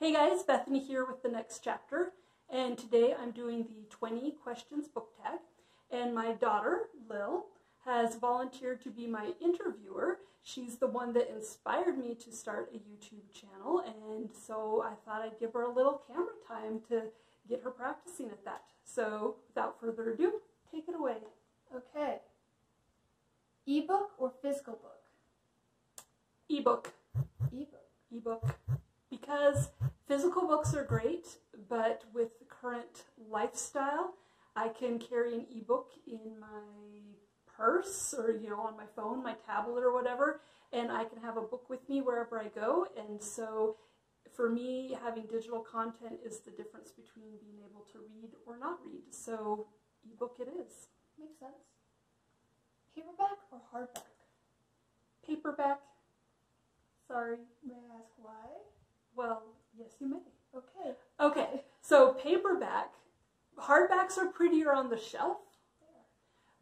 Hey guys, Bethany here with the next chapter, and today I'm doing the 20 questions book tag, and my daughter, Lil, has volunteered to be my interviewer. She's the one that inspired me to start a YouTube channel, and so I thought I'd give her a little camera time to get her practicing at that. So without further ado, take it away. Okay. Ebook or physical book? Ebook. Ebook. Ebook. Because physical books are great, but with the current lifestyle, I can carry an ebook in my purse or, on my phone, my tablet or whatever, and I can have a book with me wherever I go. And so for me, having digital content is the difference between being able to read or not read. So ebook it is. Makes sense. Paperback or hardback? Paperback. Sorry. May I ask why? Well, yes, you may. Okay. Okay, so paperback. Hardbacks are prettier on the shelf,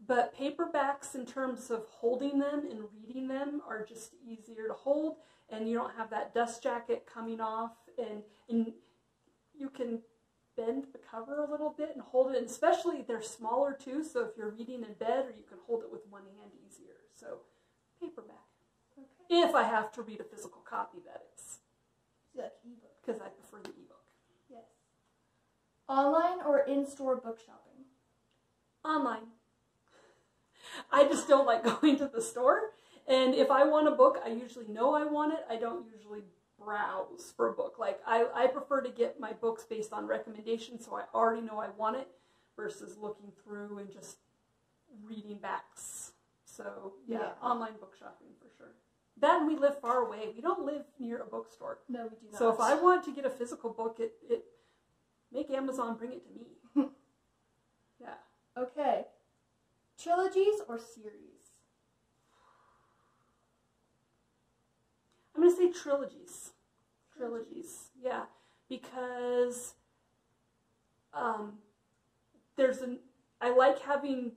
but paperbacks in terms of holding them and reading them are just easier to hold, and you don't have that dust jacket coming off, and you can bend the cover a little bit and hold it, and especially they're smaller too, so if you're reading in bed, or you can hold it with one hand easier. So paperback. Okay. If I have to read a physical copy, that is. Like ebook. Because I prefer the ebook. Yes. Online or in-store book shopping? Online. I just don't like going to the store, and if I want a book, I usually know I want it. I don't usually browse for a book. Like, I prefer to get my books based on recommendations, so I already know I want it, versus looking through and just reading backs. So, yeah. Online book shopping for sure. That, and we live far away. We don't live near a bookstore. No, we do not. So if I want to get a physical book, make Amazon bring it to me. Yeah. Okay. Trilogies or series? I'm going to say trilogies. Trilogies, yeah. Because I like having,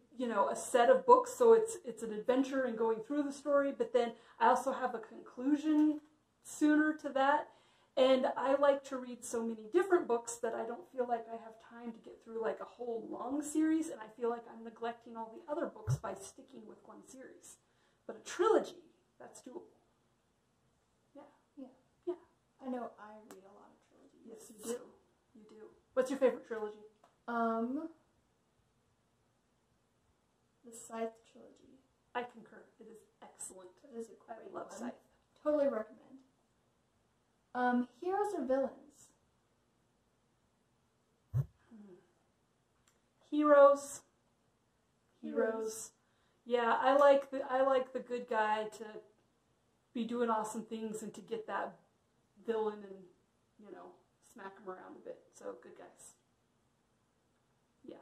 a set of books, so it's an adventure and going through the story, but then I also have a conclusion sooner to that, and I like to read so many different books that I don't feel like I have time to get through like a whole long series, and I feel like I'm neglecting all the other books by sticking with one series. But a trilogy, that's doable. Yeah. Yeah. Yeah. I know I read a lot of trilogies. Yes, you do. You do. What's your favorite trilogy? The Scythe trilogy. I concur. It is excellent. It is a great I love one. Scythe. Totally recommend. Heroes or villains? Heroes. Heroes. Yeah, I like the good guy to be doing awesome things and to get that villain and, smack him around a bit. So good guys. Yeah.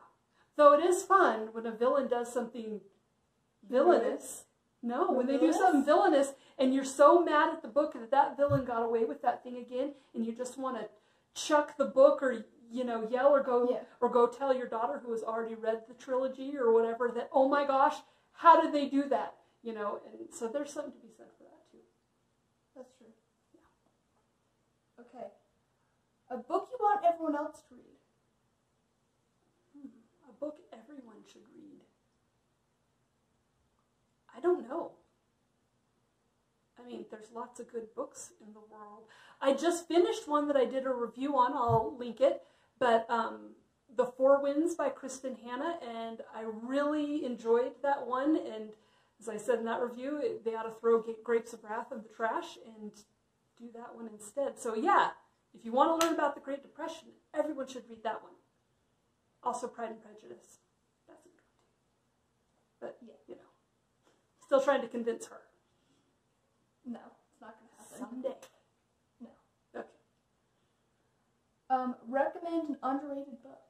Though it is fun when a villain does something villainous. No, when they do something villainous and you're so mad at the book that that villain got away with that thing again, and you just want to chuck the book or, yell or go tell your daughter who has already read the trilogy or whatever that, oh my gosh, how did they do that? And so there's something to be said for that too. That's true. Yeah. Okay. A book you want everyone else to read? A book everyone should read. I don't know. I mean, there's lots of good books in the world. I just finished one that I did a review on. I'll link it. But The Four Winds by Kristen Hanna, and I really enjoyed that one. And as I said in that review, they ought to throw Grapes of Wrath in the trash and do that one instead. So yeah, if you want to learn about the Great Depression, everyone should read that one. Also Pride and Prejudice. That's a good one too. But, still trying to convince her. No, it's not going to happen. Someday. No. Okay. Recommend an underrated book.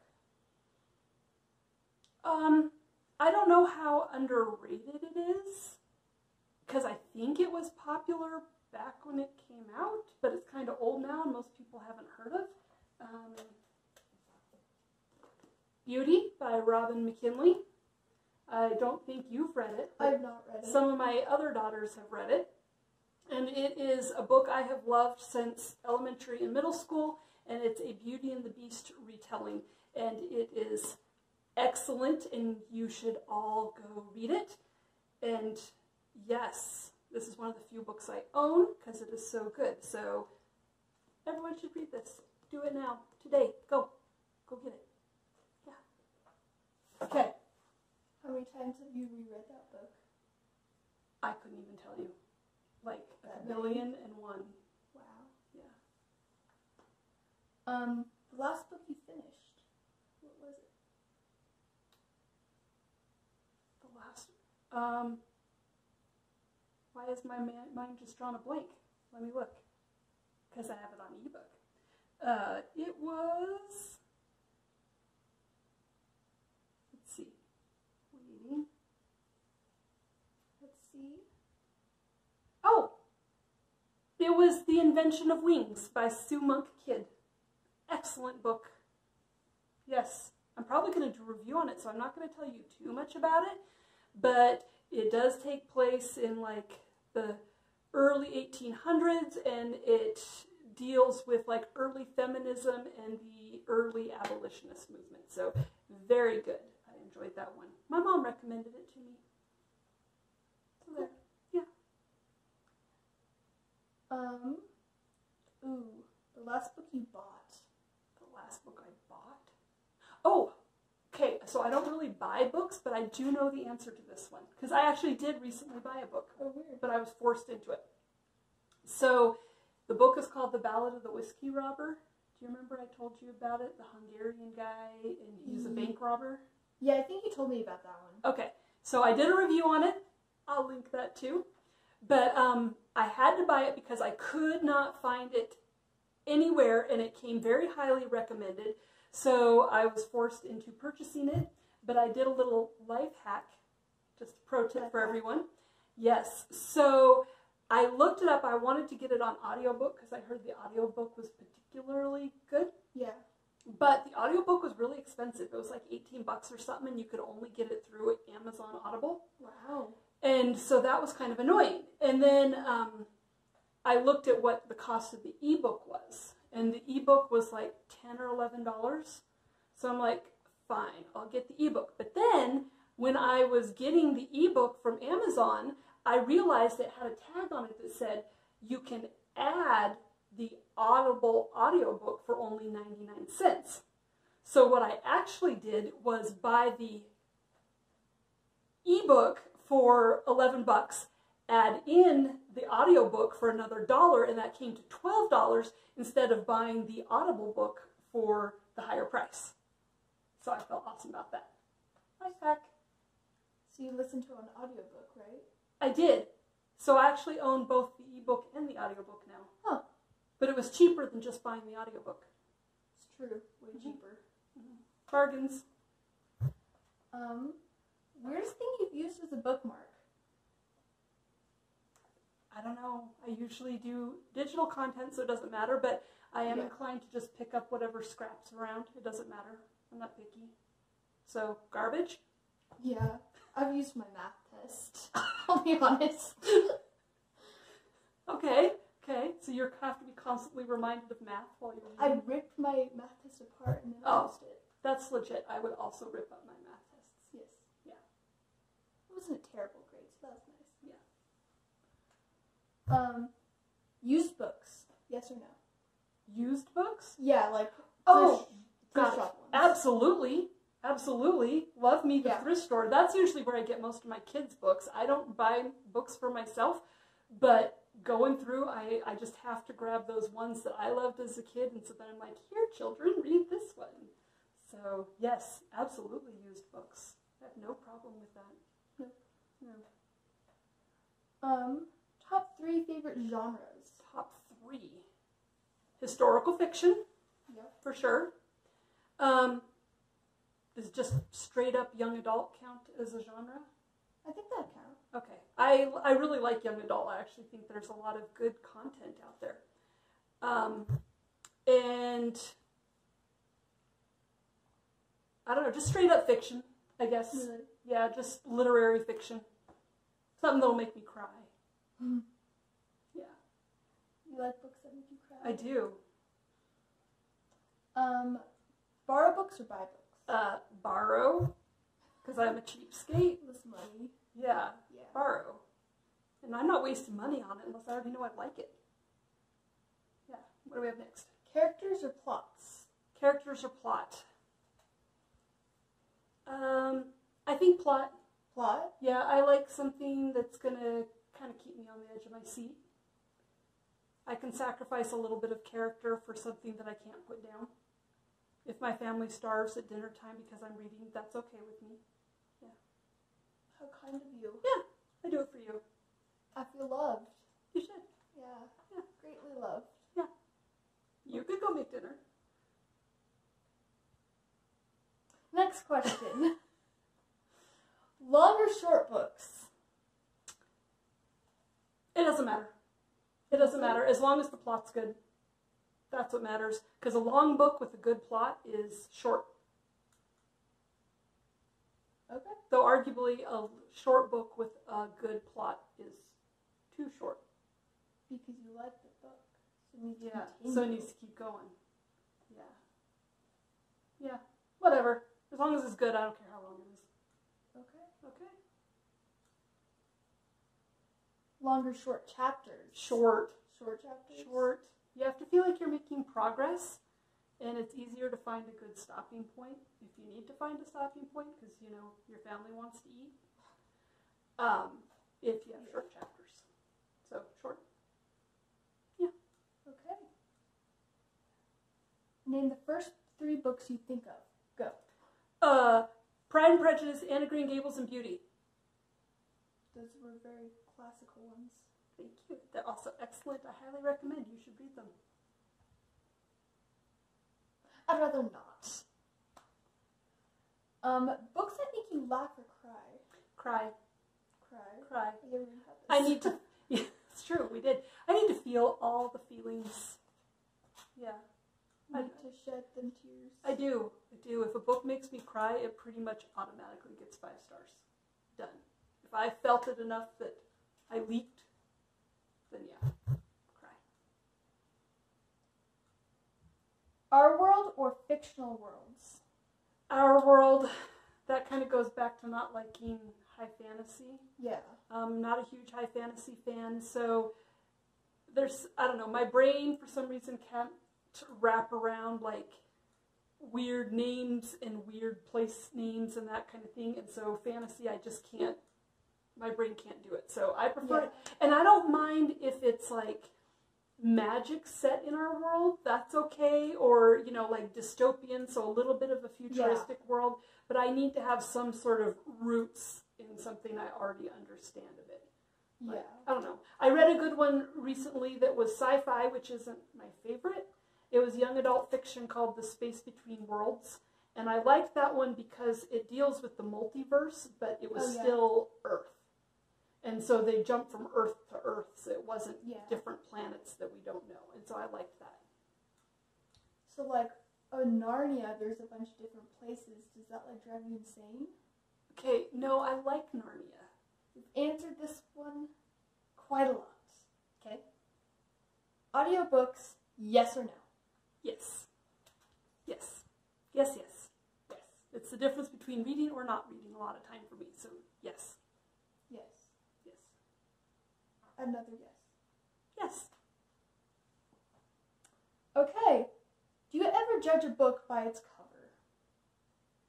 I don't know how underrated it is, because I think it was popular back when it came out, but it's kind of old now and most people haven't heard of. Beauty by Robin McKinley. I don't think you've read it. I have not read it. Some of my other daughters have read it. And it is a book I have loved since elementary and middle school, and it's a Beauty and the Beast retelling, and it is excellent, and you should all go read it. And yes, this is one of the few books I own because it is so good. So everyone should read this. Do it now, today. Go get it. Yeah. Okay. How many times have you reread that book? I couldn't even tell you. Like That a billion and one. Wow. Yeah. The last book you finished, what was it? The last. Why is my mind just drawn a blank? Let me look. Because I have it on ebook. It was. Let's see. Waiting. Let's see. Oh! It was The Invention of Wings by Sue Monk Kidd. Excellent book. Yes. I'm probably going to do a review on it, so I'm not going to tell you too much about it. But it does take place in like the early 1800s, and it deals with like early feminism and the early abolitionist movement. So very good. I enjoyed that one. My mom recommended it to me. So there. Yeah. Ooh, the last book you bought. The last book I bought? Oh, okay. So I don't really buy books, but I do know the answer to this one. Because I actually did recently buy a book. Oh, weird. But I was forced into it. So the book is called The Ballad of the Whiskey Robber. Do you remember I told you about it? The Hungarian guy, and he's a bank robber. Yeah, I think you told me about that one. Okay, so I did a review on it. I'll link that too. But I had to buy it because I could not find it anywhere, and it came very highly recommended. So I was forced into purchasing it. But I did a little life hack, just a pro tip for everyone. Yes, so I looked it up. I wanted to get it on audiobook because I heard the audiobook was particularly good. Yeah. But the audiobook was really expensive. It was like 18 bucks or something, and you could only get it through Amazon Audible. Wow. And so that was kind of annoying. And then I looked at what the cost of the ebook was, and the ebook was like $10 or $11. So I'm like, fine, I'll get the ebook. But then when I was getting the ebook from Amazon, I realized it had a tag on it that said you can add the Audible audiobook for only 99 cents. So what I actually did was buy the ebook for 11 bucks, add in the audiobook for another $1, and that came to $12 instead of buying the Audible book for the higher price. So I felt awesome about that. Life hack. So you listened to an audiobook, right? I did. So I actually own both the ebook and the audiobook now. Huh. But it was cheaper than just buying the audiobook. It's true. Way cheaper. Bargains. Weirdest thing you've used as a bookmark? I don't know. I usually do digital content, so it doesn't matter, but I am inclined to just pick up whatever scraps around. It doesn't matter. I'm not picky. So, garbage? Yeah. I've used my math test. I'll be honest. Okay. So you have to be constantly reminded of math while you're reading. I ripped my math test apart and then I used it. That's legit. I would also rip up my math tests. Yes. Yeah. It wasn't a terrible grade, so that was nice. Yeah. Used books. Yes or no? Used books? Yeah, like thrift shop ones. Absolutely. Love me the thrift store. That's usually where I get most of my kids' books. I don't buy books for myself, but going through, I just have to grab those ones that I loved as a kid, and so then I'm like, here, children, read this one. So, yes, absolutely used books. I have no problem with that. No. Top 3 favorite genres. Top 3. Historical fiction. Yep. For sure. Does just straight up young adult count as a genre? I think that counts. Okay. I really like young adult. I actually think there's a lot of good content out there. And I don't know, just straight up fiction, I guess. Really? Yeah, just literary fiction. Something that'll make me cry. Yeah. You like books that make you cry? I do. Borrow books or buy books? Borrow, because I'm a cheapskate. This money. Yeah, borrow. And I'm not wasting money on it unless I already know I like it. Yeah, what do we have next? Characters or plots? Characters or plot? I think plot. Plot? Yeah, I like something that's going to kind of keep me on the edge of my seat. I can sacrifice a little bit of character for something that I can't put down. If my family starves at dinner time because I'm reading, that's okay with me. Yeah. How kind of you. Yeah, I do it for you. I feel loved. You should. Yeah. Greatly loved. Yeah. You could go make dinner. Next question. Long or short books? It doesn't matter. It doesn't matter as long as the plot's good. That's what matters. Because a long book with a good plot is short. Okay. Though arguably a short book with a good plot is too short. Because you like the book. So it needs to Yeah, so it needs to keep going. Yeah. Yeah, whatever. As long as it's good, I don't care how long it is. Okay. Okay. Long or short chapters? Short. Short chapters? Short. You have to feel like you're making progress, and it's easier to find a good stopping point if you need to find a stopping point because, you know, your family wants to eat. If you have short chapters. So, short. Yeah. Okay. Name the first 3 books you think of. Go. Pride and Prejudice, Anne of Green Gables, and Beauty. Those were very classical ones. Thank you. They're also excellent. I highly recommend you should read them. I'd rather not. Books that make you laugh or cry. Cry. Cry. You ever had this? I need to. Yeah, it's true. We did. I need to feel all the feelings. Yeah. Need to shed them tears. I do. If a book makes me cry, it pretty much automatically gets 5 stars. Done. If I felt it enough that I leaked, then yeah, cry. Our world or fictional worlds? Our world, that kind of goes back to not liking high fantasy. Yeah. I'm not a huge high fantasy fan, so I don't know, my brain for some reason can't wrap around like weird names and weird place names and that kind of thing, and so fantasy, I just can't, my brain can't do it, so I prefer it. And I don't mind if it's like magic set in our world, that's okay, or, you know, like dystopian, so a little bit of a futuristic world, but I need to have some sort of roots in something I already understand of it. Like, I don't know. I read a good one recently that was sci-fi, which isn't my favorite. It was young adult fiction called The Space Between Worlds, and I liked that one because it deals with the multiverse, but it was still Earth. And so they jumped from Earth to Earth, so it wasn't different planets that we don't know, and so I liked that. So like, Narnia, there's a bunch of different places. Does that like drive you insane? Okay, no, I like Narnia. You've answered this one quite a lot. Okay. Audiobooks, yes or no? Yes. Yes. Yes, yes. Yes. It's the difference between reading or not reading a lot of time for me, so yes. Yes. Yes. Another yes. Yes. Okay. Do you ever judge a book by its cover?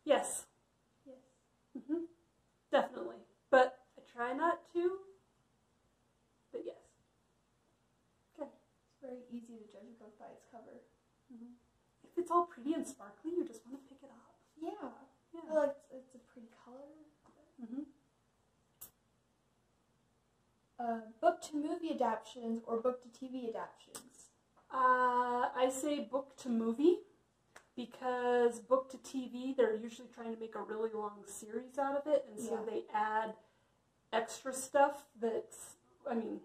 Yes. Yes. Mm-hmm. Definitely. But I try not to. But yes. Okay. It's very easy to judge a book by its cover. Mm-hmm. If it's all pretty and sparkly, you just want to pick it up. Yeah. Yeah. I like it's a pretty color. Mm-hmm. Book to movie adaptations or book to TV adaptations? I say book to movie, because book to TV, they're usually trying to make a really long series out of it, and so they add extra stuff that's, I mean,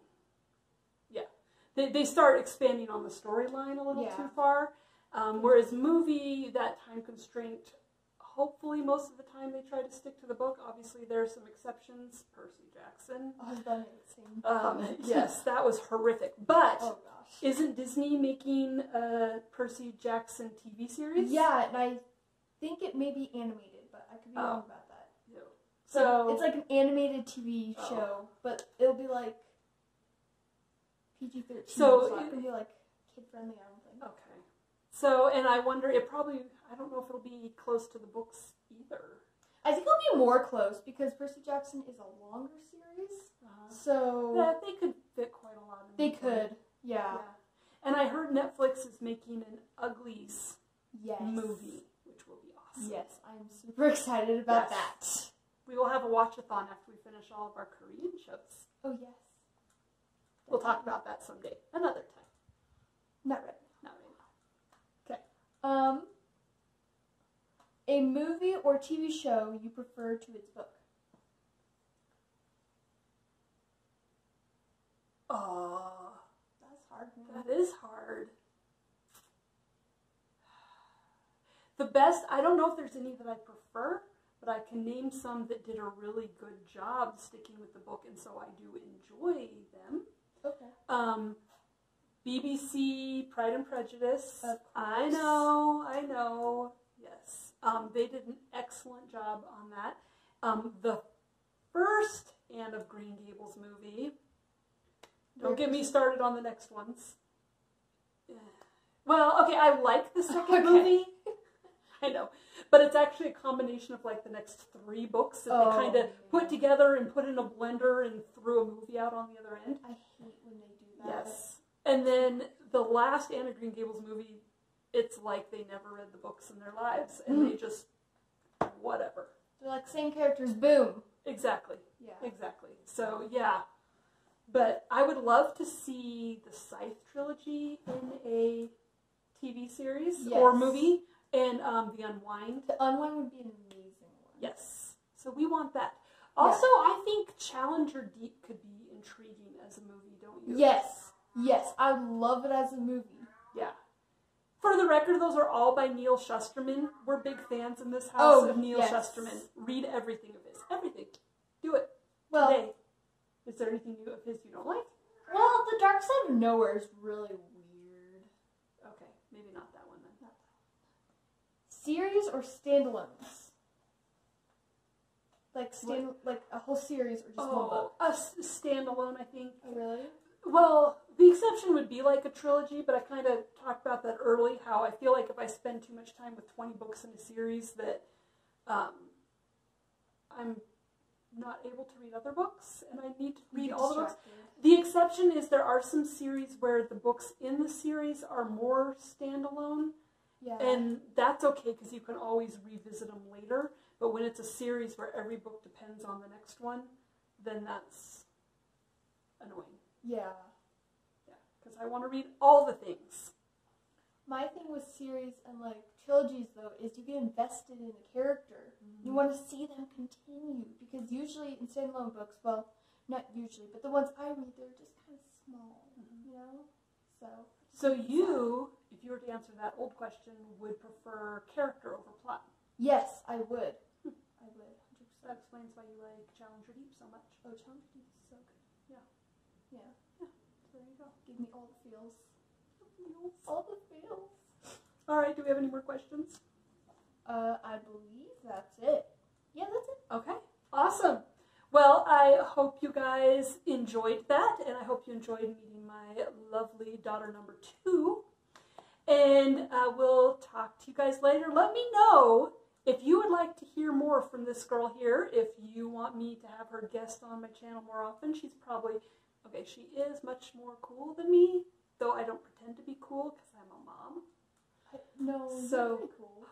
they start expanding on the storyline a little too far, whereas movie, that time constraint hopefully most of the time they try to stick to the book. Obviously, there are some exceptions. Percy Jackson. I was about to say. Yes, that was horrific. But oh gosh, isn't Disney making a Percy Jackson TV series? Yeah, and I think it may be animated, but I could be wrong about that. No. So it's like an animated TV show, but it'll be like PG-13. So it can be like kid friendly. I don't think. Okay. So, and I wonder, I don't know if it'll be close to the books either. I think it'll be more close because Percy Jackson is a longer series. So yeah, they could fit quite a lot in They could, yeah. And I heard Netflix is making an Uglies movie, which will be awesome. Yes, I'm super excited about that. We will have a watch-a-thon after we finish all of our Korean shows. Oh, yes. We'll talk about that someday. Another time. Not right now. Not right now. Okay. A movie or TV show you prefer to its book? Oh, that's hard. That is hard. The best, I don't know if there's any that I prefer, but I can name some that did a really good job sticking with the book, and so I do enjoy them. Okay. BBC, Pride and Prejudice. I know. Yes. They did an excellent job on that. The first Anne of Green Gables movie. Don't get me started on the next ones. Well, okay, I like the second movie. I know. But it's actually a combination of like the next 3 books that they kind of put together and put in a blender and threw a movie out on the other end. I hate when they do that. Yes. And then the last Anne of Green Gables movie, it's like they never read the books in their lives and they just, whatever. They're like, same characters, boom. Exactly. Yeah. Exactly. So, yeah. But I would love to see the Scythe trilogy in a TV series or movie. And The Unwind. The Unwind would be an amazing one. Yes. So we want that. Also, I think Challenger Deep could be intriguing as a movie, don't you? Yes. Yes. I would love it as a movie. Yeah. For the record, those are all by Neil Shusterman. We're big fans in this house of Neil Shusterman. Read everything of his. Everything. Do it. Well, today. Is there anything of his you don't like? Well, The Dark Side of Nowhere is really weird. Okay. Maybe not that one then. Series or standalones? Like a whole series or just one book? A standalone, I think. Oh, really? Well, the exception would be like a trilogy, but I kind of talked about that early, how I feel like if I spend too much time with 20 books in a series that I'm not able to read other books, and I need to read all the books. The exception is there are some series where the books in the series are more standalone. Yeah. And that's okay because you can always revisit them later. But when it's a series where every book depends on the next one, then that's annoying. Yeah. Yeah, because I want to read all the things. My thing with series and like trilogies though is you get invested in the character. Mm-hmm. You want to see them continue because usually in standalone books, well, not usually, but the ones I read, they're just kind of small, you know? So you, if you were to answer that old question, would prefer character over plot? Yes, I would. I would. 100%. That explains why you like Challenger Deep so much. Oh, Challenger Deep is so good. Yeah. Yeah. Yeah. So there you go. Give me all the feels. All the feels. All right. Do we have any more questions? I believe that's it. Yeah, that's it. Okay. Awesome. Well, I hope you guys enjoyed that, and I hope you enjoyed meeting my lovely daughter number 2. And we'll talk to you guys later. Let me know if you would like to hear more from this girl here, if you want me to have her guest on my channel more often. She's probably, okay, she is much more cool than me, though I don't pretend to be cool because I'm a mom. No, so you're really cool.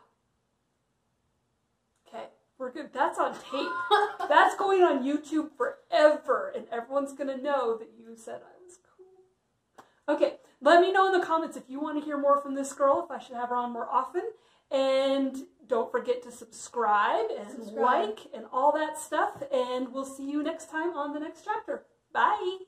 Okay. We're good. That's on tape. That's going on YouTube forever, and everyone's going to know that you said I was cool. Okay, let me know in the comments if you want to hear more from this girl, if I should have her on more often. And don't forget to subscribe and like and all that stuff. And we'll see you next time on the next chapter. Bye.